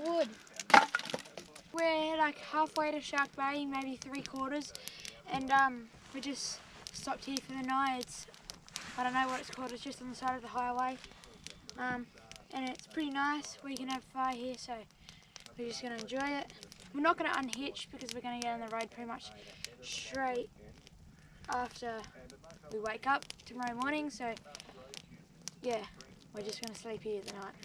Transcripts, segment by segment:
Wood. We're like halfway to Shark Bay, maybe 3/4, and we just stopped here for the night. I don't know what it's called, it's just on the side of the highway, and it's pretty nice. We can have fire here, so we're just going to enjoy it. We're not going to unhitch because we're going to get on the road pretty much straight after we wake up tomorrow morning, so yeah, we're just going to sleep here tonight.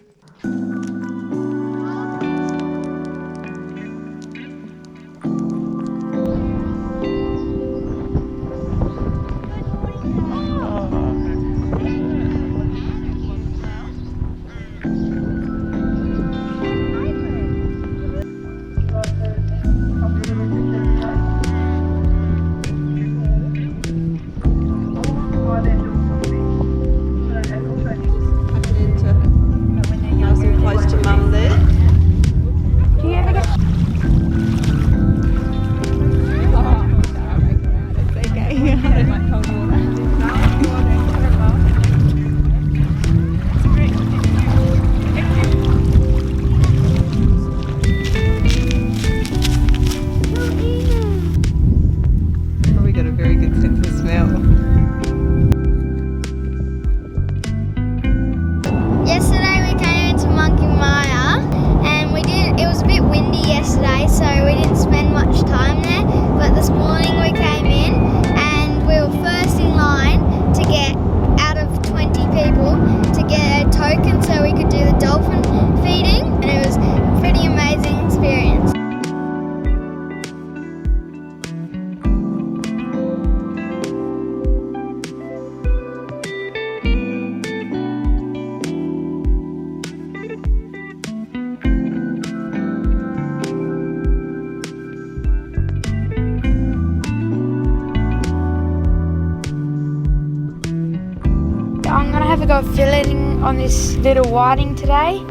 Go filleting on this little whiting today,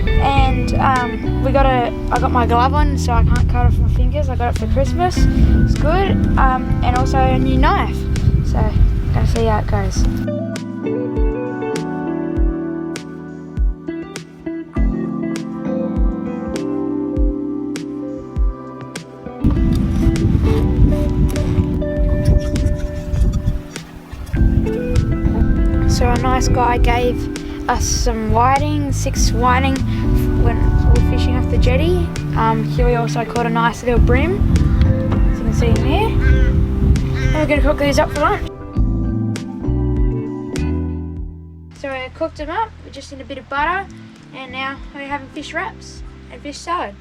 and I got my glove on so I can't cut off my fingers. I got it for Christmas. It's good, and also a new knife, so gonna see how it goes. So a nice guy gave us some whiting, 6 whiting when we were fishing off the jetty. Here we also caught a nice little bream, as you can see in there. And we're going to cook these up for lunch. So I cooked them up with just in a bit of butter, and now we're having fish wraps and fish salad.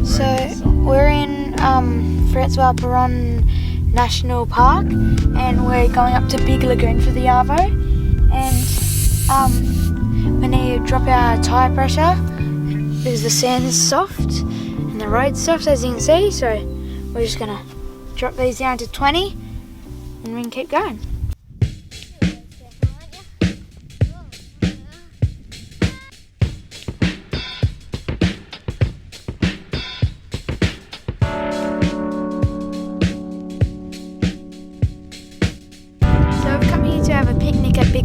So we're in Francois Peron National Park, and we're going up to Big Lagoon for the Arvo, and we need to drop our tyre pressure because the sand is soft and the road's soft, as you can see, so we're just going to drop these down to 20 and we can keep going.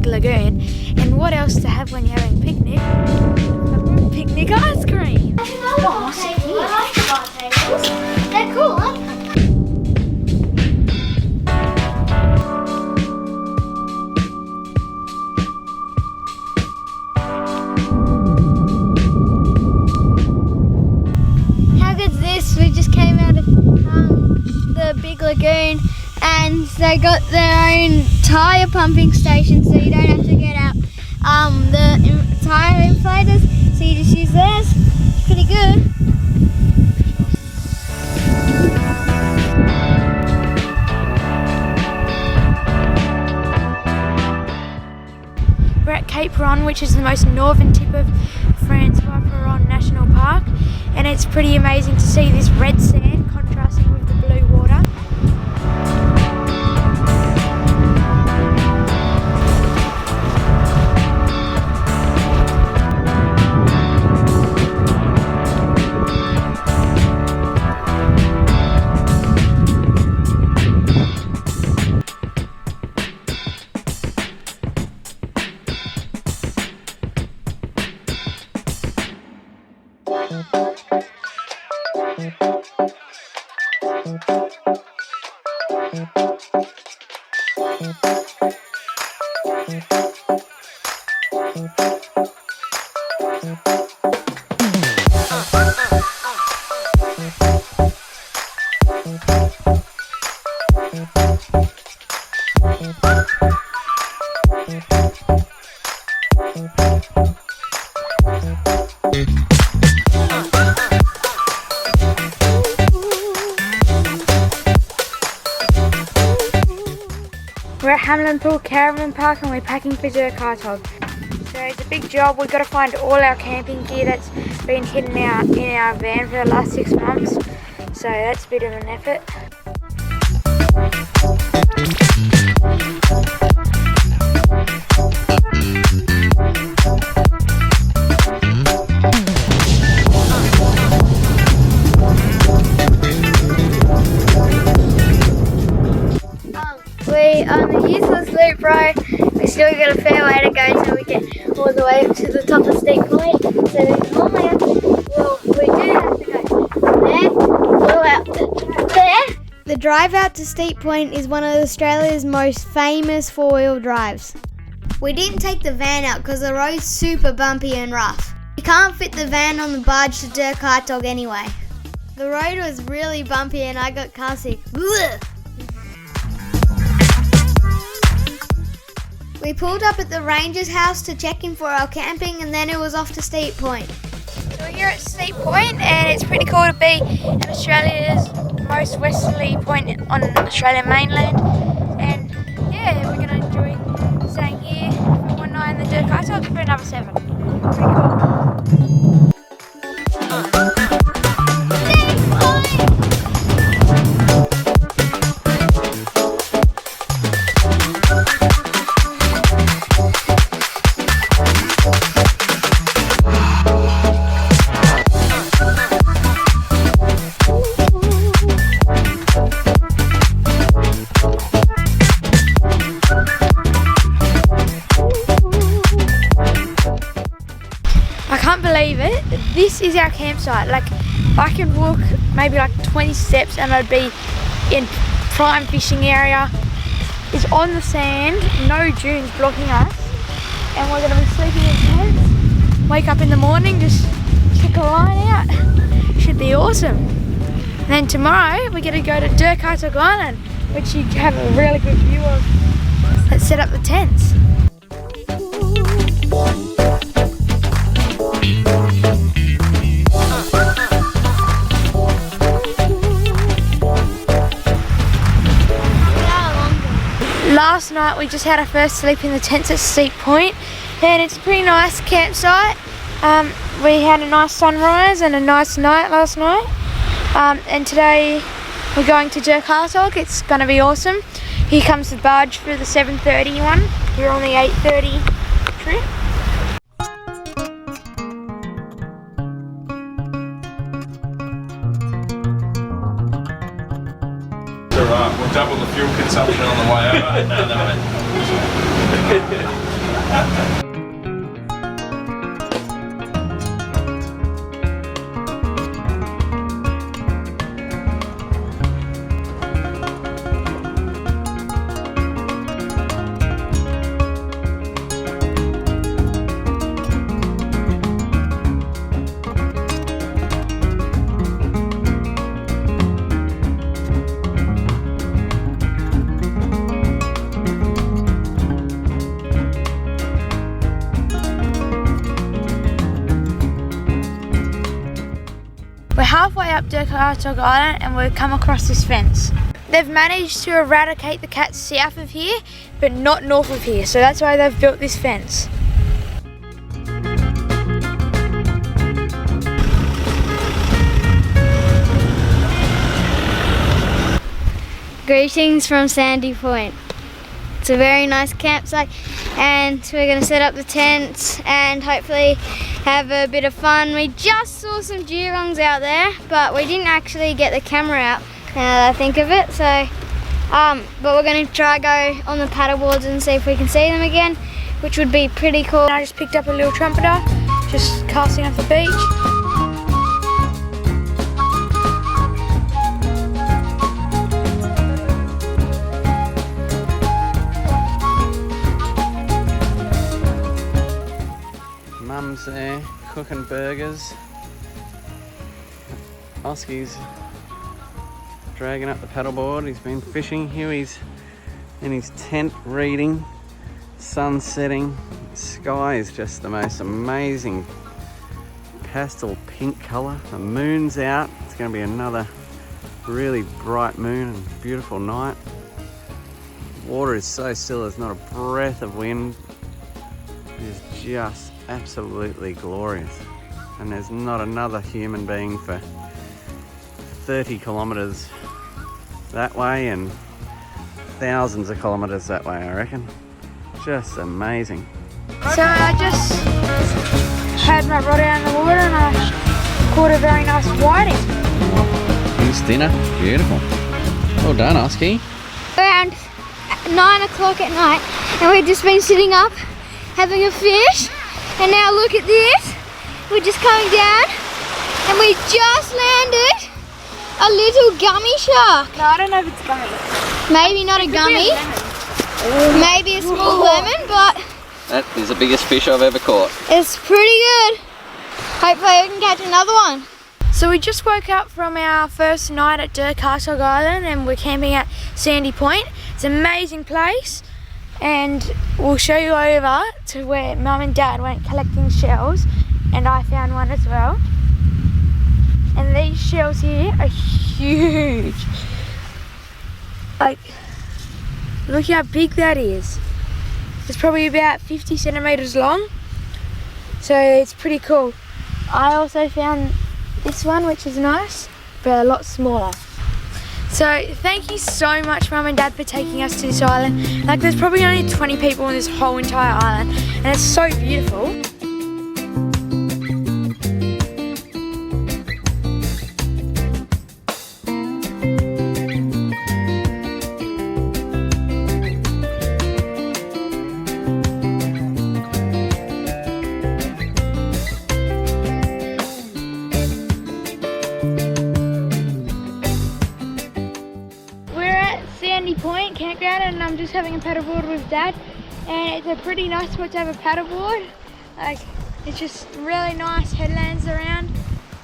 Lagoon, and what else to have when you're having a picnic? Picnic ice cream! Oh, they're cool, aren't they? How good's this? We just came out of the Big Lagoon, and they got their own tyre pumping station, so you don't have to get out the tyre inflators, so you just use theirs. It's pretty good. We're at Cape Peron, which is the most northern tip of Francois Peron National Park, and it's pretty amazing to see this red sand contrasting with the blue water. We're at Hamelin Pool Caravan Park and we're packing for Dirk Hartog. So it's a big job. We've got to find all our camping gear that's been hidden out in our van for the last 6 months. So that's a bit of an effort. We on the useless loop road. We still got a fair way to go till we get all the way up to the top of Steep Point. So normally, we do have to go from there, all out to there. The drive out to Steep Point is one of Australia's most famous four-wheel drives. We didn't take the van out because the road's super bumpy and rough. You can't fit the van on the barge to Dirk Hartog anyway. The road was really bumpy and I got car sick. Blech. We pulled up at the ranger's house to check in for our camping and then it was off to Steep Point. So we're here at Steep Point and it's pretty cool to be at Australia's most westerly point on Australian mainland. And yeah, we're going to enjoy staying here for one night in the Dirk Hartog for another 7. Pretty cool. I can't believe it. This is our campsite. Like, I can walk maybe like 20 steps and I'd be in prime fishing area. It's on the sand, no dunes blocking us, and we're going to be sleeping in tents. Wake up in the morning, just kick a line out. Should be awesome. And then tomorrow we're going to go to Dirk Hartog Island, which you have a really good view of. Let's set up the tents. Last night we just had our first sleep in the tents at Steep Point and it's a pretty nice campsite. We had a nice sunrise and a nice night last night, and today we're going to Dirk Hartog. It's going to be awesome. Here comes the barge for the 7:30 one. We're on the 8:30 trip. Alright, we'll double the fuel consumption on the way over. No. We're halfway up Dirk Hartog Island and we've come across this fence. They've managed to eradicate the cats south of here, but not north of here, so that's why they've built this fence. Greetings from Sandy Point. It's a very nice campsite and we're going to set up the tents and hopefully have a bit of fun. We just saw some dugongs out there, but we didn't actually get the camera out now that I think of it. So, but we're going to try go on the paddleboards and see if we can see them again, which would be pretty cool. I just picked up a little trumpeter, just casting off the beach. mum's there cooking burgers. Oski's dragging up the paddleboard. He's been fishing. Huey's in his tent reading. Sun setting. Sky is just the most amazing pastel pink colour. The moon's out. It's going to be another really bright moon and beautiful night. Water is so still, there's not a breath of wind. It is just absolutely glorious. And there's not another human being for 30 kilometres that way and thousands of kilometres that way, I reckon. Just amazing. So I just had my rod out in the water and I caught a very nice whiting. Here's dinner. Beautiful. Well done, Oski. Around 9 o'clock at night, and we've just been sitting up having a fish, and now look at this. We're just coming down and we just landed a little gummy shark. No, I don't know if it's gummy. Maybe not a gummy, maybe a small lemon, but That is the biggest fish I've ever caught. it's pretty good. Hopefully we can catch another one. So we just woke up from our first night at Dirk Hartog Island and we're camping at Sandy Point. It's an amazing place and we'll show you over to where Mum and Dad went collecting shells and I found one as well. And these shells here are huge. Like, look how big that is. It's probably about 50 centimeters long. So it's pretty cool. I also found this one, which is nice, but a lot smaller. So thank you so much, Mum and Dad, for taking us to this island. Like, there's probably only 20 people on this whole entire island and it's so beautiful. Point campground and I'm just having a paddleboard with Dad, and it's a pretty nice spot to have a paddleboard. Like, it's just really nice headlands around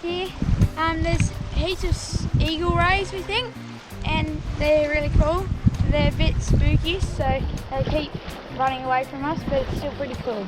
here. There's heaps of eagle rays, we think, and they're really cool. They're a bit spooky, so they keep running away from us, but it's still pretty cool.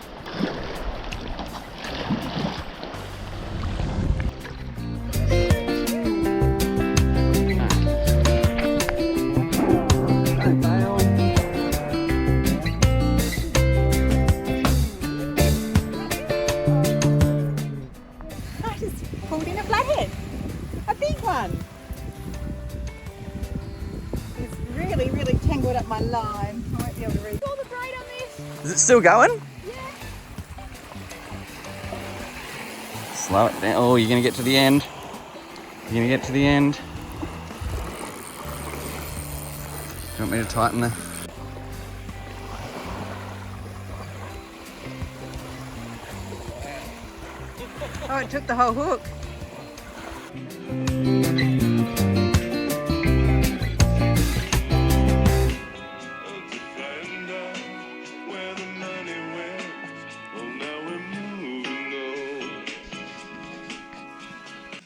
Really tangled up my line. I won't be able to read all the braid on this. Is it still going? Yeah. Slow it down. Oh, you're going to get to the end. You're going to get to the end. Do you want me to tighten the... Oh, it took the whole hook.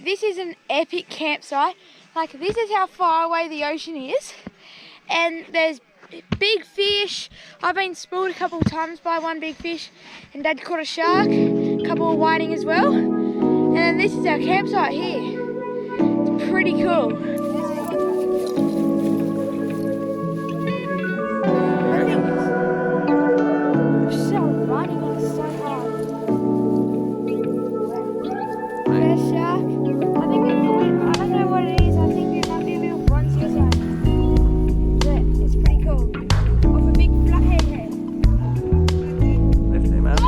This is an epic campsite. Like, this is how far away the ocean is. And there's big fish. I've been spooled a couple of times by one big fish. And Dad caught a shark, a couple of whiting as well. And then this is our campsite here. It's pretty cool. It's so running, it's so hard. There's a shark. I don't know what it is. I think it might be a little bronzy or something. But it's pretty cool. Off a big flathead head. Lift him up.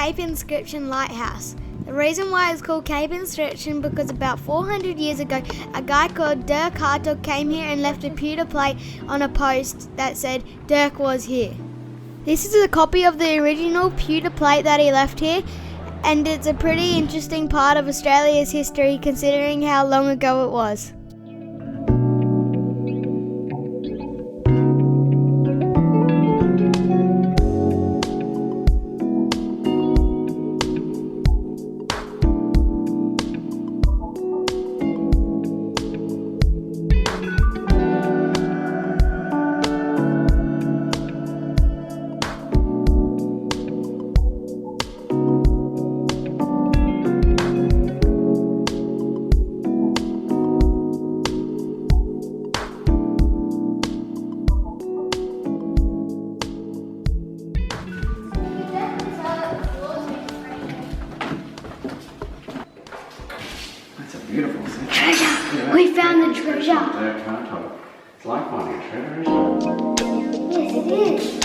Cape Inscription Lighthouse. The reason why it's called Cape Inscription because about 400 years ago, a guy called Dirk Hartog came here and left a pewter plate on a post that said Dirk was here. This is a copy of the original pewter plate that he left here, and it's a pretty interesting part of Australia's history considering how long ago it was. Beautiful, isn't it? Treasure! Yeah. We found the treasure! Dirk Hartog. It's like finding a treasure, isn't it? Yes, it is.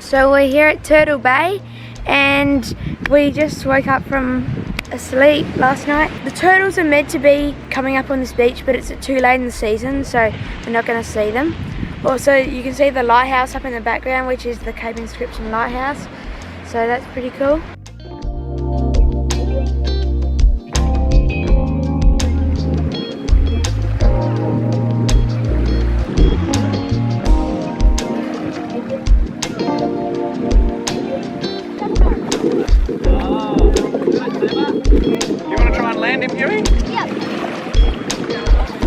So we're here at Turtle Bay and we just woke up from asleep last night. The turtles are meant to be coming up on this beach, but it's too late in the season, so we're not going to see them. Also, you can see the lighthouse up in the background, which is the Cape Inscription Lighthouse, so that's pretty cool. Land him, Huey? Yep.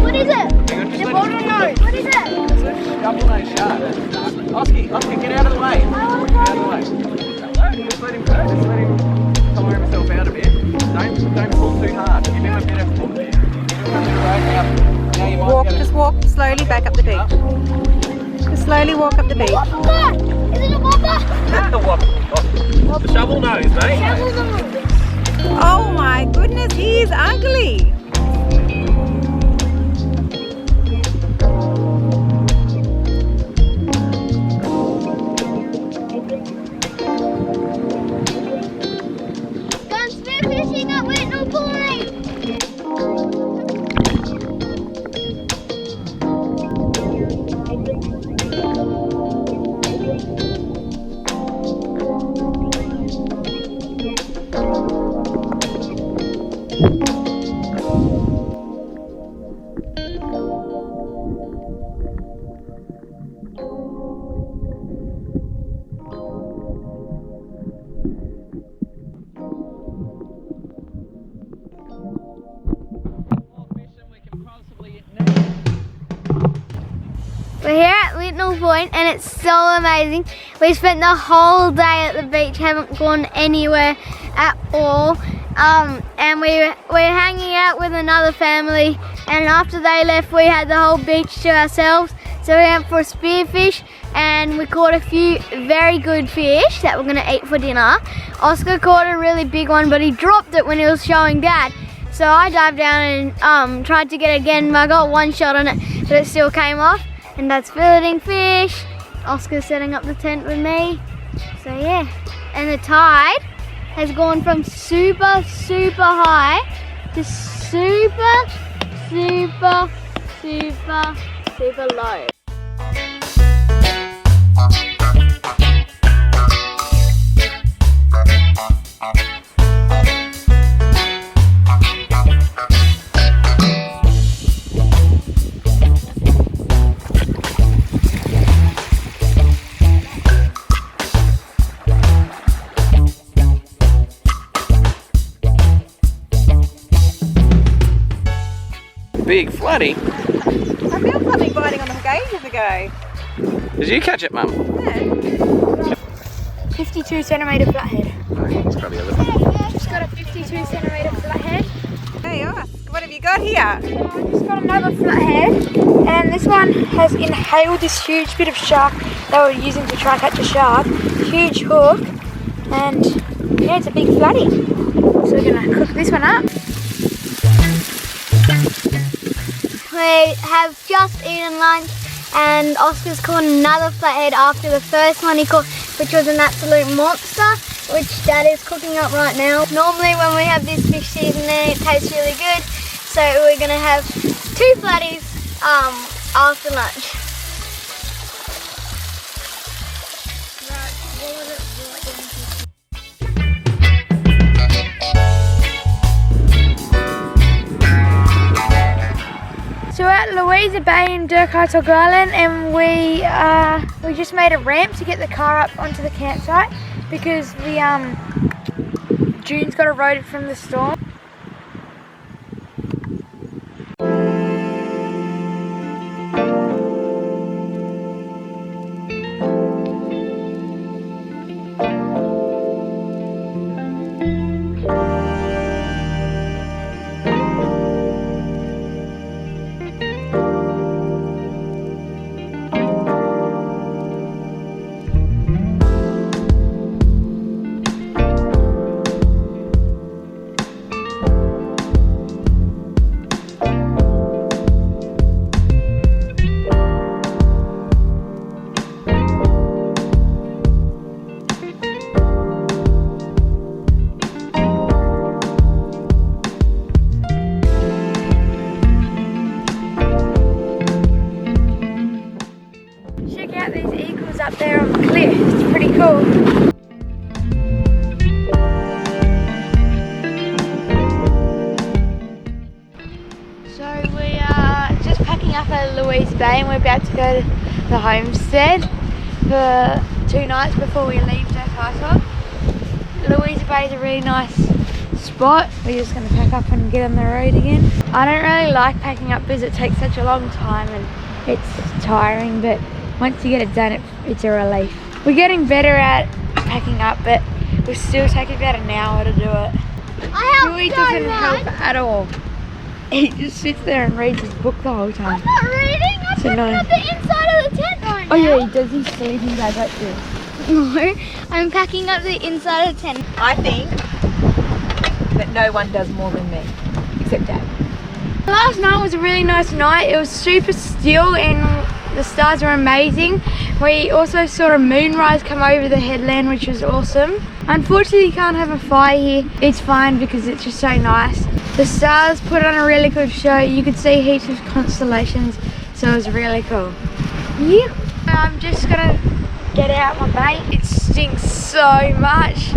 What is it? The bottom nose. What is it? It's a shovel-nosed shark. Oscar, get out of the way. Get out of the way. Just let him go. Just let him tire himself out a bit. Don't pull too hard. Give him a bit of road now you might Just walk slowly back up the beach. Just slowly walk up the beach. Whopper! Is it a whopper? The whopper. The shovel nose, mate. Shovel nose. Oh my goodness, he is ugly. Gone spearfishing at Whitnall Point. We're here at Whitnall Point and it's so amazing. We spent the whole day at the beach, haven't gone anywhere at all. And we're hanging out with another family, and after they left we had the whole beach to ourselves. So we went for a spearfish and we caught a few very good fish that we're gonna eat for dinner. Oscar caught a really big one, but he dropped it when he was showing Dad. So I dived down and tried to get it again. I got one shot on it, but it still came off. And Dad's filleting fish. Oscar's setting up the tent with me. So yeah, and the tide has gone from super, super high to super, super, super, super low. big flatty. I felt something biting on the hook ages ago. Did you catch it, Mum? Yeah. 52 centimetre flathead. Oh, it's probably a little. Just got a 52 centimetre flathead. Hey, ask, what have you got here? I just got another flathead, and this one has inhaled this huge bit of shark they were using to try and catch a shark. Huge hook, and yeah, it's a big flatty. So we're gonna cook this one up. We have just eaten lunch, and Oscar's caught another flathead after the first one he caught, which was an absolute monster, which Dad is cooking up right now. Normally when we have this fish seasoning, it tastes really good, so we're gonna have 2 flatties after lunch. So we're at Louisa Bay in Dirk Hartog Island, and we just made a ramp to get the car up onto the campsite because the dunes got eroded from the storm. Up there on the cliff, it's pretty cool. So we are just packing up at Louisa Bay, and we're about to go to the Homestead for 2 nights before we leave Dirk Hartog. Louisa Bay is a really nice spot. We're just going to pack up and get on the road again. I don't really like packing up because it takes such a long time and it's tiring, but once you get it done, it's a relief. We're getting better at packing up, but we still take about an hour to do it. Huey doesn't help at all. He just sits there and reads his book the whole time. I'm not reading, I'm packing up the inside of the tent right now. Oh yeah, he does his sleeping bag like this. No, I'm packing up the inside of the tent. I think that no one does more than me, except Dad. Last night was a really nice night. It was super still and the stars were amazing. We also saw a moonrise come over the headland, which was awesome. Unfortunately, you can't have a fire here. It's fine because it's just so nice. The stars put on a really good show. You could see heaps of constellations, so it was really cool. Yeah. I'm just gonna get out my bait. It stinks so much,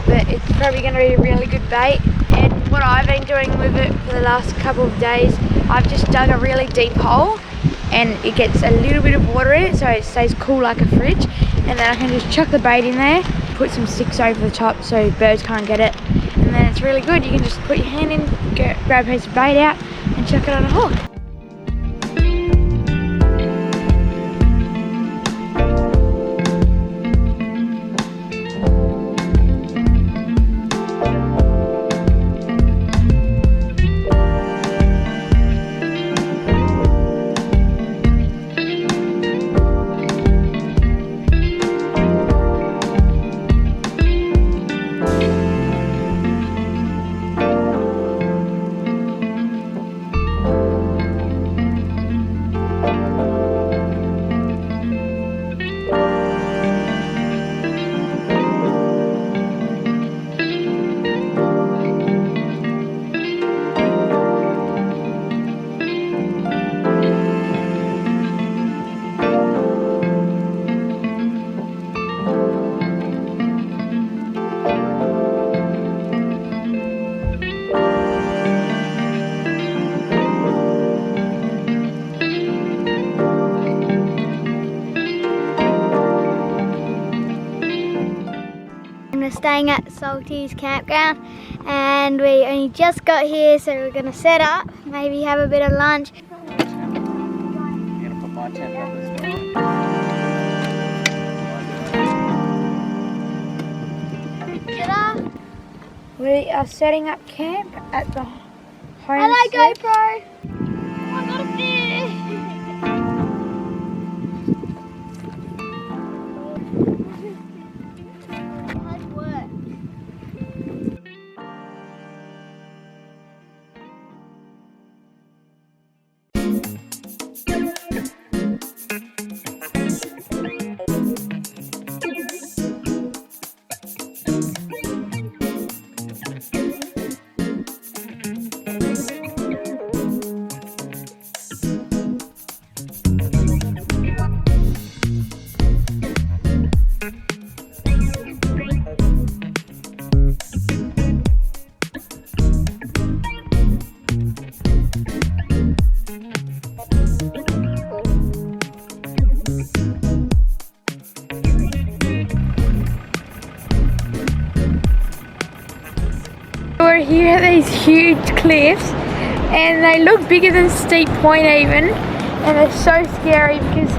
but it's probably gonna be a really good bait. And what I've been doing with it for the last couple of days, I've just dug a really deep hole, and it gets a little bit of water in it so it stays cool like a fridge, and then I can just chuck the bait in there, put some sticks over the top so birds can't get it, and then it's really good. You can just put your hand in, grab a piece of bait out and chuck it on a hook. we're staying at Salty's campground and we only just got here, so we're going to set up, maybe have a bit of lunch. I'm gonna put my tent up as well. We are setting up camp at the Homestead. Hello GoPro! I got a fish! How's work? We're here at these huge cliffs and they look bigger than Steep Point even, and they're so scary because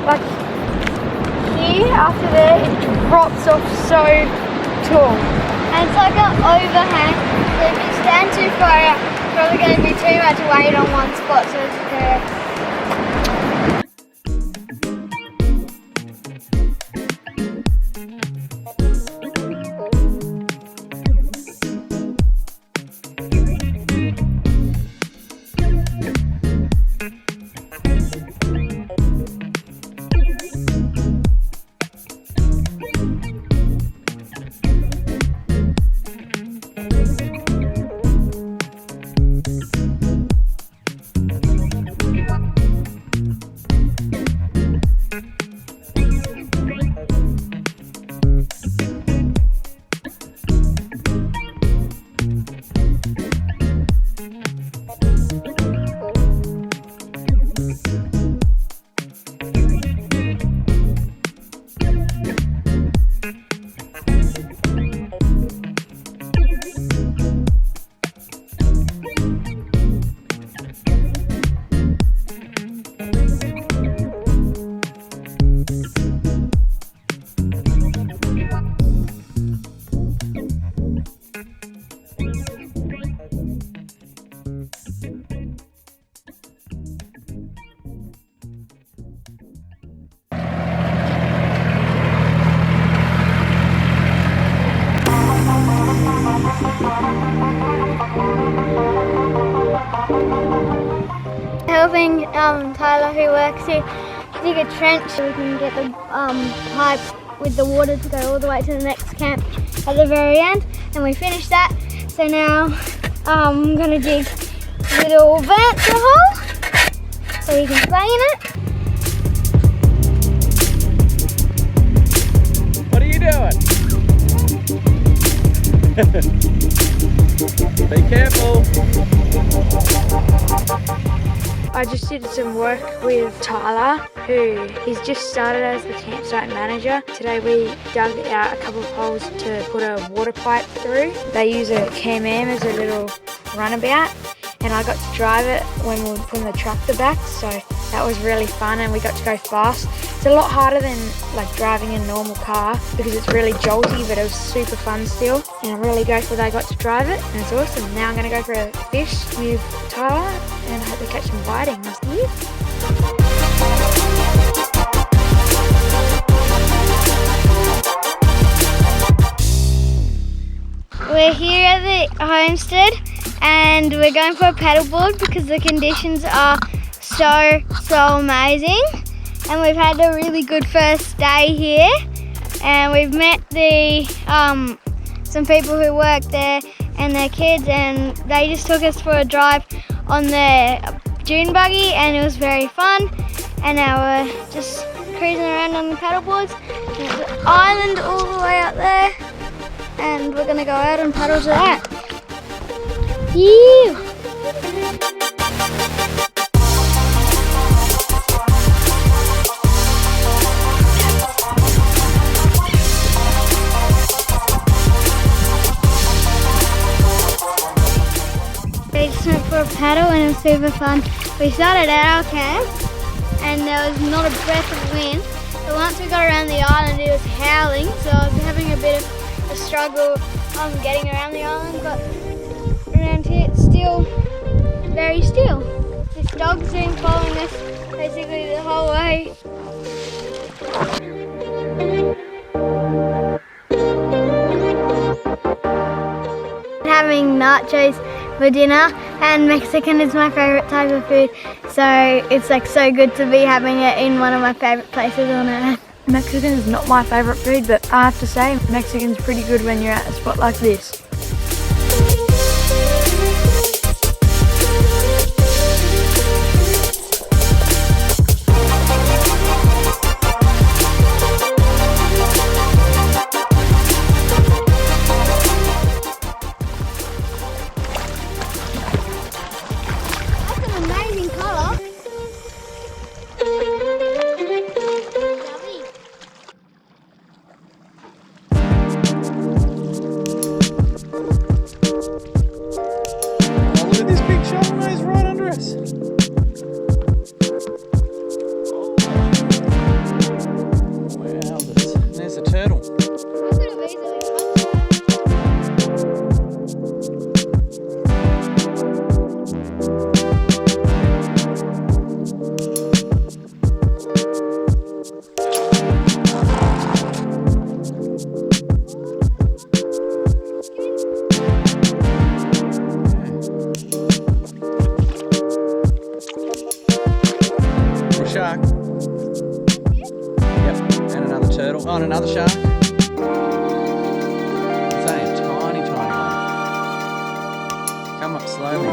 like here after there it drops off so tall. And it's like an overhang, so if you stand too far out, it's probably going to be too much weight on one spot, so it's scary. Helping Tyler, who works here, dig a trench so we can get the pipe with the water to go all the way to the next camp at the very end, and we finished that. So now I'm going to dig a little venture hole so we can play in it. What are you doing? Be careful. I just did some work with Tyler, who he's just started as the campsite manager. Today we dug out a couple of holes to put a water pipe through. They use a Can-Am as a little runabout, and I got to drive it when we were putting the tractor back, so that was really fun and we got to go fast. It's a lot harder than like driving a normal car because it's really jolty, but it was super fun still, and I'm really grateful that I got to drive it, and it's awesome. Now I'm going to go for a fish with Tyler and I hope to catch some biting. Nice to hear. We're here at the Homestead and we're going for a paddleboard because the conditions are so amazing, and we've had a really good first day here, and we've met the some people who work there and their kids, and they just took us for a drive on their dune buggy and it was very fun, and now we're just cruising around on the paddleboards. There's an island all the way out there and we're going to go out and paddle to that. Ew. paddle and it was super fun. We started at our camp and there was not a breath of wind, but once we got around the island it was howling, so I was having a bit of a struggle getting around the island, but around here it's still very still. This dog's been following us basically the whole way. Having nachos for dinner, and Mexican is my favourite type of food, so it's like so good to be having it in one of my favourite places on earth. Mexican is not my favourite food, but I have to say Mexican's pretty good when you're at a spot like this. Shark. Yep, and another turtle. Oh, and another shark. It's only a tiny, tiny one. Come up slowly.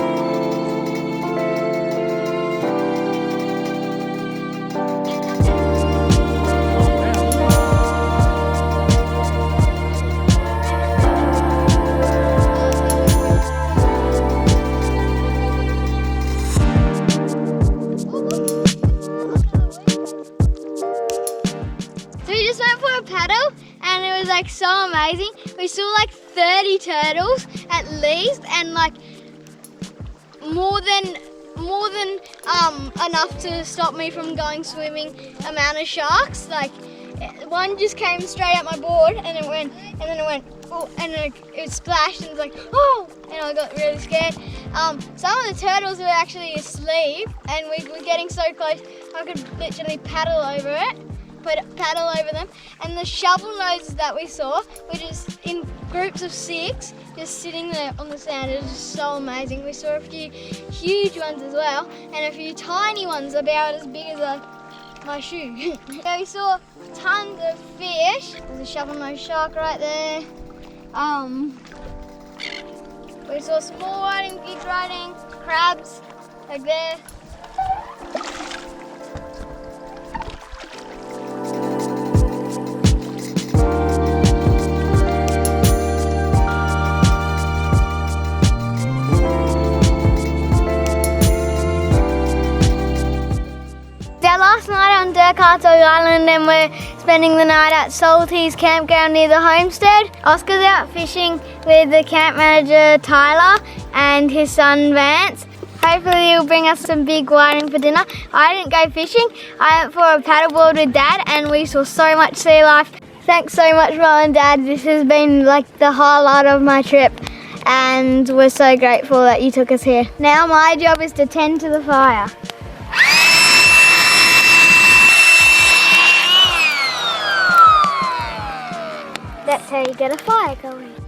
Paddle, and it was like so amazing. We saw like 30 turtles at least, and like more than enough to stop me from going swimming amount of sharks. Like one just came straight at my board and it went, and then it went, oh, and it splashed and it was like, oh, and I got really scared. Some of the turtles were actually asleep and we were getting so close I could literally paddle over them, and the shovel noses that we saw were just in groups of 6 just sitting there on the sand. It was just so amazing. We saw a few huge ones as well and a few tiny ones about as big as my shoe. So we saw tons of fish. There's a shovel-nosed shark right there. We saw small whiting, big whiting, crabs like there. Last night on Dirk Hartog Island, and we're spending the night at Salty's campground near the Homestead. Oscar's out fishing with the camp manager Tyler and his son Vance. Hopefully he'll bring us some big whiting for dinner. I didn't go fishing. I went for a paddleboard with Dad and we saw so much sea life. Thanks so much, Mum and Dad. This has been like the highlight of my trip and we're so grateful that you took us here. Now my job is to tend to the fire. That's how you get a fire going.